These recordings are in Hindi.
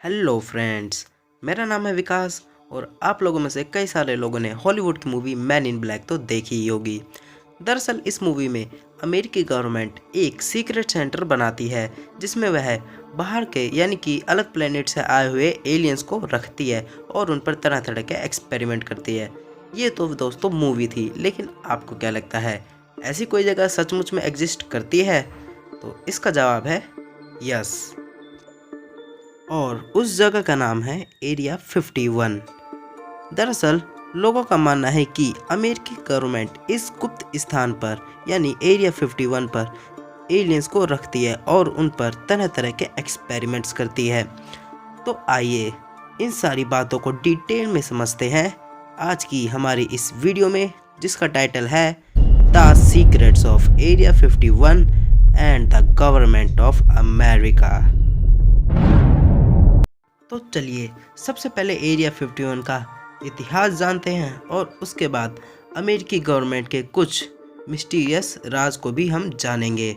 हेलो फ्रेंड्स, मेरा नाम है विकास और आप लोगों में से कई सारे लोगों ने हॉलीवुड की मूवी मैन इन ब्लैक तो देखी ही होगी। दरअसल इस मूवी में अमेरिकी गवर्नमेंट एक सीक्रेट सेंटर बनाती है जिसमें वह बाहर के यानी कि अलग प्लेनेट से आए हुए एलियंस को रखती है और उन पर तरह तरह के एक्सपेरिमेंट करती है। ये तो दोस्तों मूवी थी, लेकिन आपको क्या लगता है ऐसी कोई जगह सचमुच में एग्जिस्ट करती है? तो इसका जवाब है यस, और उस जगह का नाम है एरिया 51। दरअसल लोगों का मानना है कि अमेरिकी गवर्नमेंट इस गुप्त स्थान पर यानी एरिया 51 पर एलियंस को रखती है और उन पर तरह तरह के एक्सपेरिमेंट्स करती है। तो आइए इन सारी बातों को डिटेल में समझते हैं आज की हमारी इस वीडियो में, जिसका टाइटल है the secrets of area 51 and the government of America. तो चलिए सबसे पहले एरिया 51 का इतिहास जानते हैं और उसके बाद अमेरिकी गवर्नमेंट के कुछ मिस्टीरियस राज को भी हम जानेंगे।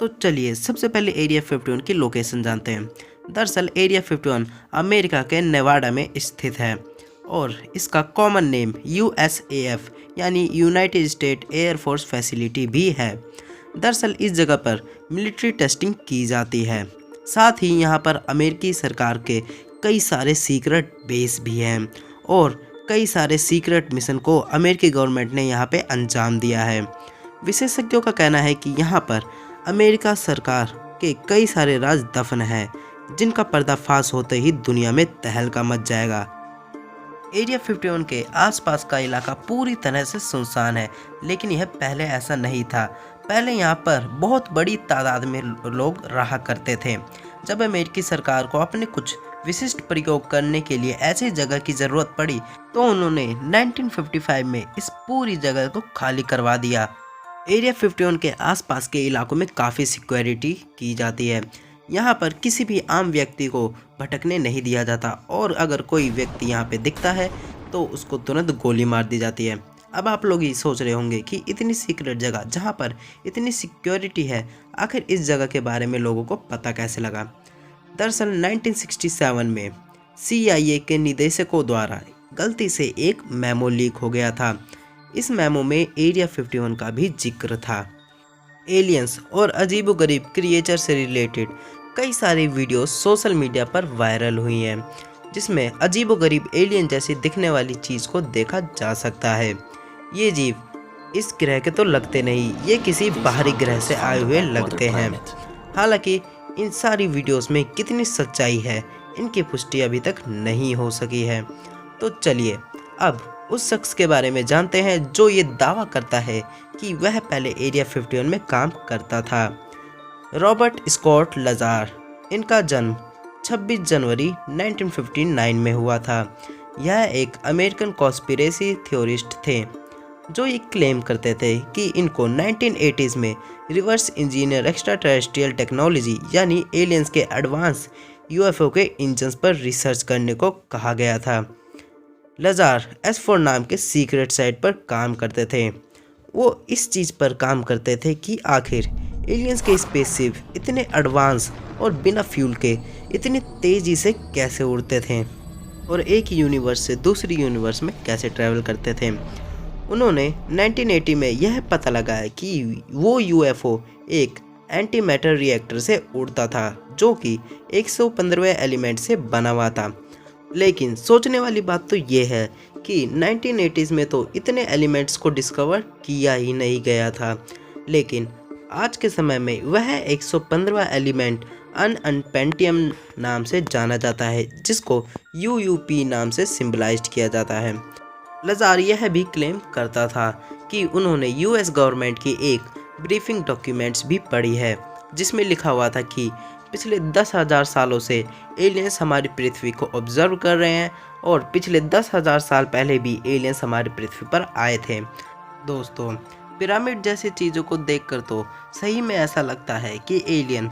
तो चलिए सबसे पहले एरिया 51 की लोकेशन जानते हैं। दरअसल एरिया 51 अमेरिका के नेवाडा में स्थित है और इसका कॉमन नेम USAF यानी United state air force facility भी है। दरअसल इस जगह पर मिलिट्री टेस्टिंग की जाती है, साथ ही यहाँ पर अमेरिकी सरकार के कई सारे सीक्रेट बेस भी हैं और कई सारे सीक्रेट मिशन को अमेरिकी गवर्नमेंट ने यहाँ पे अंजाम दिया है। विशेषज्ञों का कहना है कि यहाँ पर अमेरिका सरकार के कई सारे राज दफन हैं जिनका पर्दाफाश होते ही दुनिया में तहलका मच जाएगा। एरिया 51 के आसपास का इलाका पूरी तरह से सुनसान है, लेकिन यह पहले ऐसा नहीं था। पहले यहाँ पर बहुत बड़ी तादाद में लोग रहा करते थे। जब अमेरिकी सरकार को अपने कुछ विशिष्ट प्रयोग करने के लिए ऐसी जगह की ज़रूरत पड़ी तो उन्होंने 1955 में इस पूरी जगह को खाली करवा दिया। एरिया 51 के आसपास के इलाकों में काफ़ी सिक्योरिटी की जाती है। यहाँ पर किसी भी आम व्यक्ति को भटकने नहीं दिया जाता और अगर कोई व्यक्ति यहाँ पे दिखता है तो उसको तुरंत गोली मार दी जाती है। अब आप लोग ये सोच रहे होंगे कि इतनी सीक्रेट जगह जहाँ पर इतनी सिक्योरिटी है, आखिर इस जगह के बारे में लोगों को पता कैसे लगा? दरअसल 1967 में CIA के निदेशकों द्वारा गलती से एक मेमो लीक हो गया था। इस मेमो में एरिया 51 का भी जिक्र था। एलियंस और अजीबोगरीब क्रिएचर से रिलेटेड कई सारी वीडियो सोशल मीडिया पर वायरल हुई हैं, जिसमें अजीबोगरीब एलियन जैसी दिखने वाली चीज़ को देखा जा सकता है। ये जीव इस ग्रह के तो लगते नहीं, ये किसी बाहरी ग्रह से आए हुए लगते हैं। हालांकि इन सारी वीडियोस में कितनी सच्चाई है इनकी पुष्टि अभी तक नहीं हो सकी है। तो चलिए अब उस शख्स के बारे में जानते हैं जो ये दावा करता है कि वह पहले एरिया 51 में काम करता था। Robert Scott Lazar. इनका जन्म 26 जनवरी 1959 में हुआ था। यह एक अमेरिकन कॉन्स्पिरेसी थ्योरिस्ट थे जो ये क्लेम करते थे कि इनको 1980s में reverse engineer extra terrestrial technology यानी एलियंस के एडवांस UFO के इंजन्स पर रिसर्च करने को कहा गया था। लजार S4 नाम के सीक्रेट साइट पर काम करते थे। वो इस चीज़ पर काम करते थे कि आखिर एलियंस के स्पेसशिप इतने एडवांस और बिना फ्यूल के इतनी तेज़ी से कैसे उड़ते थे और एक यूनिवर्स से दूसरी यूनिवर्स में कैसे ट्रैवल करते थे। उन्होंने 1980 में यह पता लगाया कि वो UFO एक एंटी मैटर रिएक्टर से उड़ता था जो कि 115वें एलिमेंट से बना हुआ था। लेकिन सोचने वाली बात तो ये है कि 1980s में तो इतने एलिमेंट्स को डिस्कवर किया ही नहीं गया था, लेकिन आज के समय में वह 115वां एलिमेंट अनअनपेंटियम नाम से जाना जाता है, जिसको UUP नाम से सिंबलाइज्ड किया जाता है। लजार यह भी क्लेम करता था कि उन्होंने US गवर्नमेंट की एक ब्रीफिंग डॉक्यूमेंट्स भी पढ़ी है जिसमें लिखा हुआ था कि पिछले 10,000 सालों से एलियंस हमारी पृथ्वी को ऑब्जर्व कर रहे हैं और पिछले 10,000 साल पहले भी एलियंस हमारी पृथ्वी पर आए थे। दोस्तों, पिरामिड जैसी चीज़ों को देखकर तो सही में ऐसा लगता है कि एलियन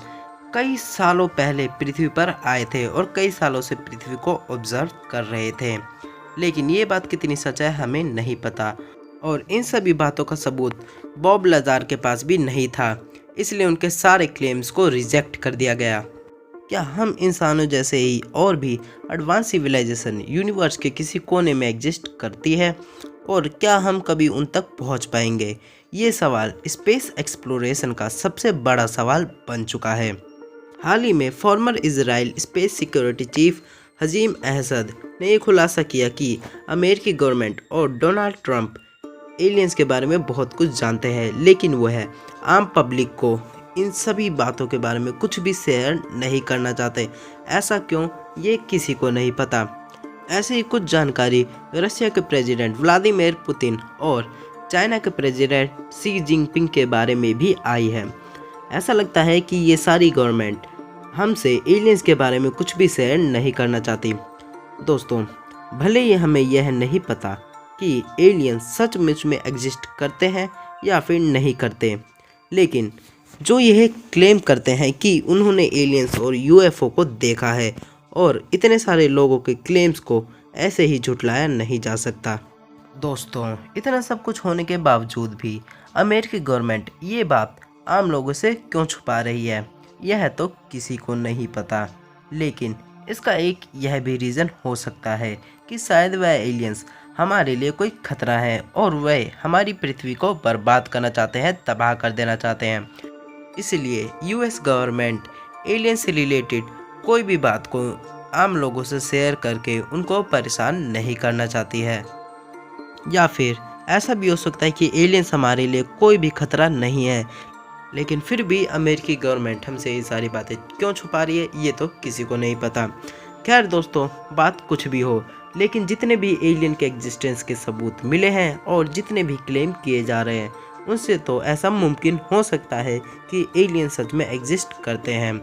कई सालों पहले पृथ्वी पर आए थे और कई सालों से पृथ्वी को ऑब्जर्व कर रहे थे, लेकिन ये बात कितनी सच है हमें नहीं पता और इन सभी बातों का सबूत बॉब लजार के पास भी नहीं था, इसलिए उनके सारे क्लेम्स को रिजेक्ट कर दिया गया। क्या हम इंसानों जैसे ही और भी एडवांस सिविलाइजेशन यूनिवर्स के किसी कोने में एग्जिस्ट करती है, और क्या हम कभी उन तक पहुंच पाएंगे? ये सवाल स्पेस एक्सप्लोरेशन का सबसे बड़ा सवाल बन चुका है। हाल ही में former Israel space security chief हजीम अहसद ने ये खुलासा किया कि अमेरिकी गवर्नमेंट और डोनाल्ड ट्रंप एलियंस के बारे में बहुत कुछ जानते हैं, लेकिन वह आम पब्लिक को इन सभी बातों के बारे में कुछ भी शेयर नहीं करना चाहते। ऐसा क्यों, ये किसी को नहीं पता। ऐसे ही कुछ जानकारी रशिया के प्रेसिडेंट व्लादिमीर पुतिन और चाइना के प्रेसिडेंट शी जिनपिंग के बारे में भी आई है। ऐसा लगता है कि ये सारी गवर्नमेंट हमसे एलियंस के बारे में कुछ भी शेयर नहीं करना चाहती। दोस्तों, भले ही हमें यह नहीं पता कि एलियंस सचमुच में एग्जिस्ट करते हैं या फिर नहीं करते, लेकिन जो यह क्लेम करते हैं कि उन्होंने एलियंस और यूएफओ को देखा है, और इतने सारे लोगों के क्लेम्स को ऐसे ही झुटलाया नहीं जा सकता। दोस्तों, इतना सब कुछ होने के बावजूद भी अमेरिकी गवर्नमेंट ये बात आम लोगों से क्यों छुपा रही है, यह तो किसी को नहीं पता। लेकिन इसका एक यह भी रीज़न हो सकता है कि शायद वह एलियंस हमारे लिए कोई खतरा है और वह हमारी पृथ्वी को बर्बाद करना चाहते हैं, तबाह कर देना चाहते हैं। इसलिए यूएस गवर्नमेंट एलियन से रिलेटेड कोई भी बात को आम लोगों से शेयर करके उनको परेशान नहीं करना चाहती है। या फिर ऐसा भी हो सकता है कि एलियंस हमारे लिए कोई भी खतरा नहीं है, लेकिन फिर भी अमेरिकी गवर्नमेंट हमसे ये सारी बातें क्यों छुपा रही है, ये तो किसी को नहीं पता। खैर दोस्तों, बात कुछ भी हो, लेकिन जितने भी एलियन के एग्जिस्टेंस के सबूत मिले हैं और जितने भी क्लेम किए जा रहे हैं, उनसे तो ऐसा मुमकिन हो सकता है कि एलियन सच में एग्जिस्ट करते हैं।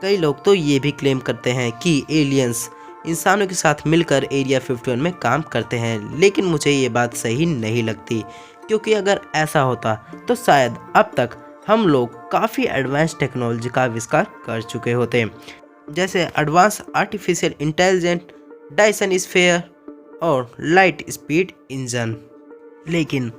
कई लोग तो ये भी क्लेम करते हैं कि एलियंस इंसानों के साथ मिलकर एरिया 51 में काम करते हैं, लेकिन मुझे ये बात सही नहीं लगती, क्योंकि अगर ऐसा होता तो शायद अब तक हम लोग काफ़ी एडवांस टेक्नोलॉजी का आविष्कार कर चुके होते, जैसे advance artificial intelligent, Dyson sphere और लाइट स्पीड इंजन। लेकिन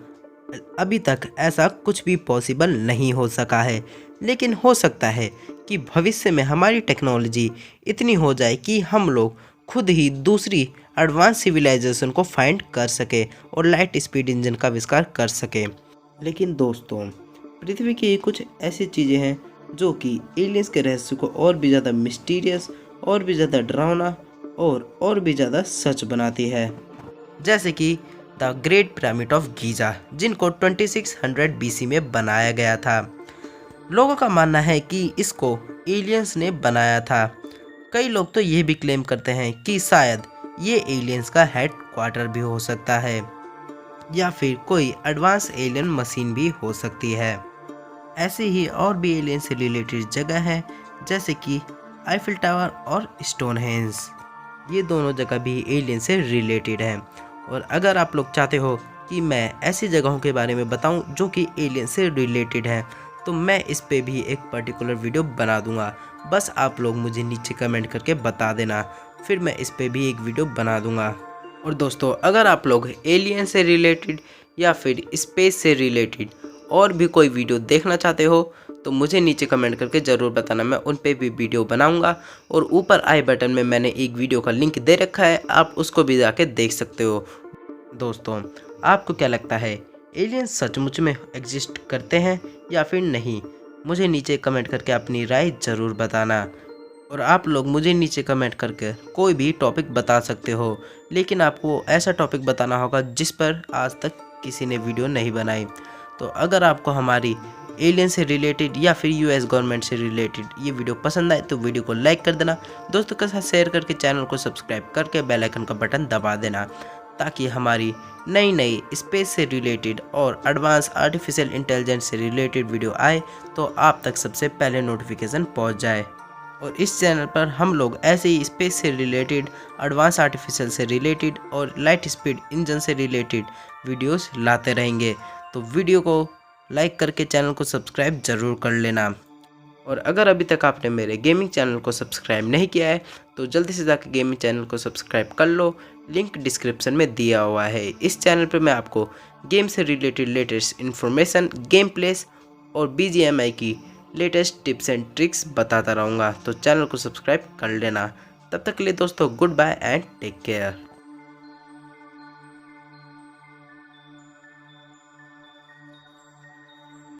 अभी तक ऐसा कुछ भी पॉसिबल नहीं हो सका है। लेकिन हो सकता है कि भविष्य में हमारी टेक्नोलॉजी इतनी हो जाए कि हम लोग खुद ही दूसरी एडवांस सिविलाइजेशन को फाइंड कर सके और लाइट स्पीड इंजन का आविष्कार कर सके। लेकिन दोस्तों, पृथ्वी की कुछ ऐसी चीज़ें हैं जो कि एलियंस के रहस्य को और भी ज़्यादा मिस्टीरियस, और भी ज़्यादा डरावना और भी ज़्यादा सच बनाती है। जैसे कि the great pyramid of Giza, जिनको 2600 BC में बनाया गया था। लोगों का मानना है कि इसको एलियंस ने बनाया था। कई लोग तो ये भी क्लेम करते हैं कि शायद ये एलियंस का हेड क्वार्टर भी हो सकता है, या फिर कोई एडवांस एलियन मशीन भी हो सकती है। ऐसे ही और भी एलियन से रिलेटेड जगह है, जैसे कि आईफिल टावर और स्टोनहेंज। ये दोनों जगह भी एलियन से रिलेटेड है। और अगर आप लोग चाहते हो कि मैं ऐसी जगहों के बारे में बताऊं जो कि एलियन से रिलेटेड है, तो मैं इस पे भी एक पर्टिकुलर वीडियो बना दूंगा। बस आप लोग मुझे नीचे कमेंट करके बता देना, फिर मैं इस पे भी एक वीडियो बना दूंगा। और दोस्तों, अगर आप लोग एलियन से रिलेटेड या फिर स्पेस से रिलेटेड और भी कोई वीडियो देखना चाहते हो, तो मुझे नीचे कमेंट करके ज़रूर बताना, मैं उन पे भी वीडियो बनाऊंगा। और ऊपर आई बटन में मैंने एक वीडियो का लिंक दे रखा है, आप उसको भी जाके देख सकते हो। दोस्तों, आपको क्या लगता है, एलियंस सचमुच में एग्जिस्ट करते हैं या फिर नहीं? मुझे नीचे कमेंट करके अपनी राय ज़रूर बताना। और आप लोग मुझे नीचे कमेंट करके कोई भी टॉपिक बता सकते हो, लेकिन आपको ऐसा टॉपिक बताना होगा जिस पर आज तक किसी ने वीडियो नहीं बनाई। तो अगर आपको हमारी एलियन से रिलेटेड या फिर यूएस गवर्नमेंट से रिलेटेड ये वीडियो पसंद आए तो वीडियो को लाइक कर देना, दोस्तों के साथ शेयर करके चैनल को सब्सक्राइब करके बेल आइकन का बटन दबा देना, ताकि हमारी नई स्पेस से रिलेटेड और एडवांस आर्टिफिशियल इंटेलिजेंस से रिलेटेड वीडियो आए तो आप तक सबसे पहले नोटिफिकेशन पहुंच जाए। और इस चैनल पर हम लोग ऐसे ही स्पेस से रिलेटेड, एडवांस आर्टिफिशियल से रिलेटेड और लाइट स्पीड इंजन से रिलेटेड वीडियोस लाते रहेंगे। तो वीडियो को लाइक करके चैनल को सब्सक्राइब ज़रूर कर लेना। और अगर अभी तक आपने मेरे गेमिंग चैनल को सब्सक्राइब नहीं किया है तो जल्दी से जाकर गेमिंग चैनल को सब्सक्राइब कर लो, लिंक डिस्क्रिप्शन में दिया हुआ है। इस चैनल पर मैं आपको गेम से related latest information, game place और BGMI की लेटेस्ट टिप्स एंड ट्रिक्स बताता रहूँगा। तो चैनल को सब्सक्राइब कर लेना। तब तक के लिए दोस्तों goodbye and take care.